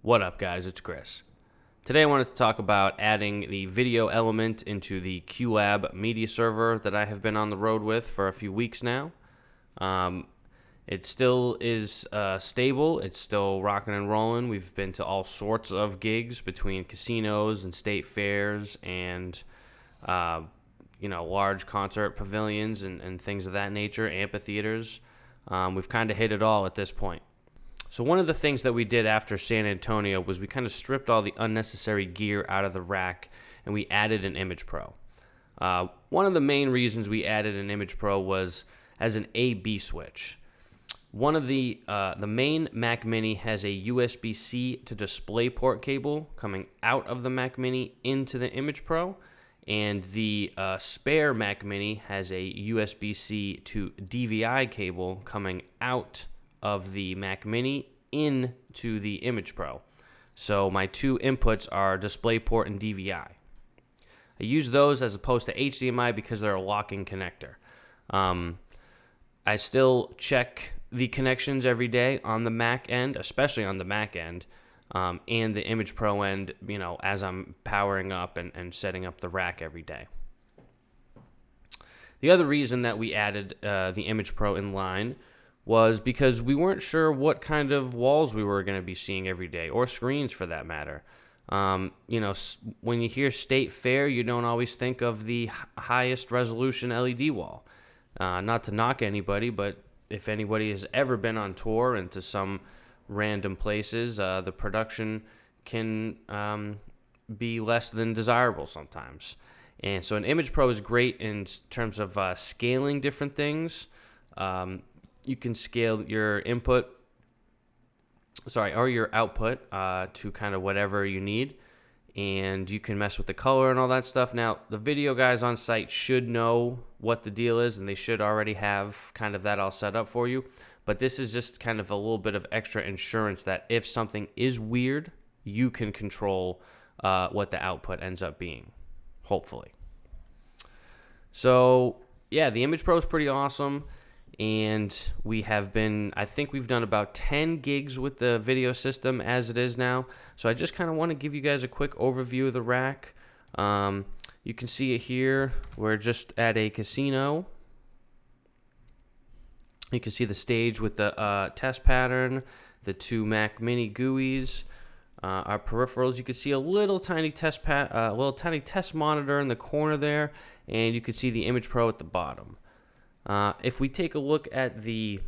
What up, guys? It's Chris. Today I wanted to talk about adding the video element into the QLAB media server that I have been on the road with for a few weeks now. It still is stable. It's still rocking and rolling. We've been to all sorts of gigs between casinos and state fairs and large concert pavilions and things of that nature, amphitheaters. We've kind of hit it all at this point. So one of the things that we did after San Antonio was we kind of stripped all the unnecessary gear out of the rack and we added an Image Pro. One of the main reasons we added an Image Pro was as an A/B switch. One of the main Mac Mini has a USB-C to DisplayPort cable coming out of the Mac Mini into the Image Pro, and the spare Mac Mini has a USB-C to DVI cable coming out of the Mac Mini into the Image Pro. So my two inputs are DisplayPort and DVI. I use those as opposed to HDMI because they're a locking connector. I still check the connections every day on the Mac end, especially on the Mac end, and the Image Pro end, as I'm powering up and setting up the rack every day. The other reason that we added the Image Pro in line was because we weren't sure what kind of walls we were going to be seeing every day, or screens for that matter. When you hear State Fair, you don't always think of the highest resolution LED wall. Not to knock anybody, but if anybody has ever been on tour into some random places, the production can be less than desirable sometimes. And so an Image Pro is great in terms of scaling different things. You can scale your your output to kind of whatever you need, and you can mess with the color and all that stuff. Now, the video guys on site should know what the deal is, and they should already have kind of that all set up for you. But this is just kind of a little bit of extra insurance that if something is weird, you can control what the output ends up being, hopefully. So, yeah, the Image Pro is pretty awesome. And I think we've done about 10 gigs with the video system as it is now. So I just kind of want to give you guys a quick overview of the rack. You can see it here. We're just at a casino. You can see the stage with the test pattern, the two Mac Mini GUIs, our peripherals. You can see a little tiny test monitor in the corner there, and you can see the Image Pro at the bottom. If we take a look at the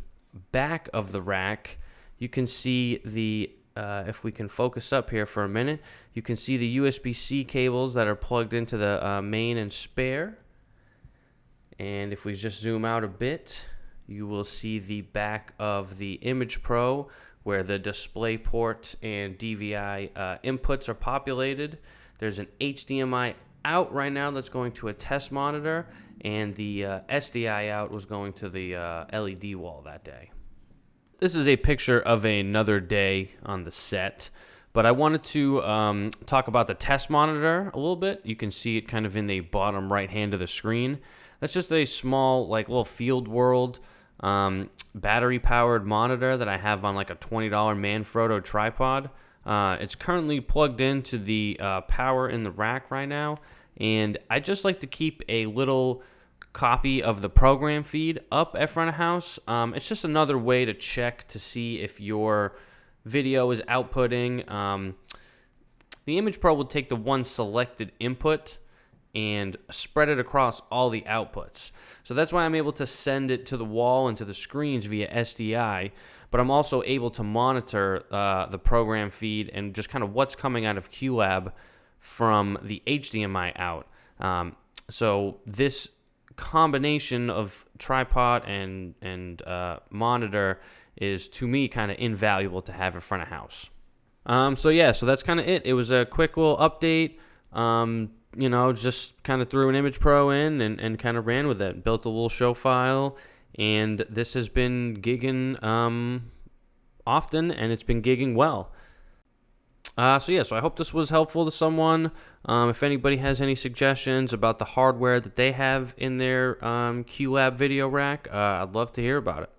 back of the rack, you can see if we can focus up here for a minute, you can see the USB-C cables that are plugged into the main and spare. And if we just zoom out a bit, you will see the back of the Image Pro where the DisplayPort and DVI inputs are populated. There's an HDMI out right now that's going to a test monitor, and the SDI out was going to the LED wall that day. This is a picture of another day on the set, but I wanted to talk about the test monitor a little bit. You can see it kind of in the bottom right hand of the screen. That's just a small, little Field World battery-powered monitor that I have on a $20 Manfrotto tripod. It's currently plugged into the power in the rack right now, and I just like to keep a little copy of the program feed up at front of house. It's just another way to check to see if your video is outputting. The Image Pro will take the one selected input and spread it across all the outputs. So that's why I'm able to send it to the wall and to the screens via SDI, but I'm also able to monitor the program feed and just kind of what's coming out of QLAB from the HDMI out. So this combination of tripod and monitor is, to me, kind of invaluable to have in front of house. So that's kind of it. It was a quick little update. Just kind of threw an Image Pro in and kind of ran with it. Built a little show file, and this has been gigging often, and it's been gigging well. So I hope this was helpful to someone. If anybody has any suggestions about the hardware that they have in their QLAB video rack, I'd love to hear about it.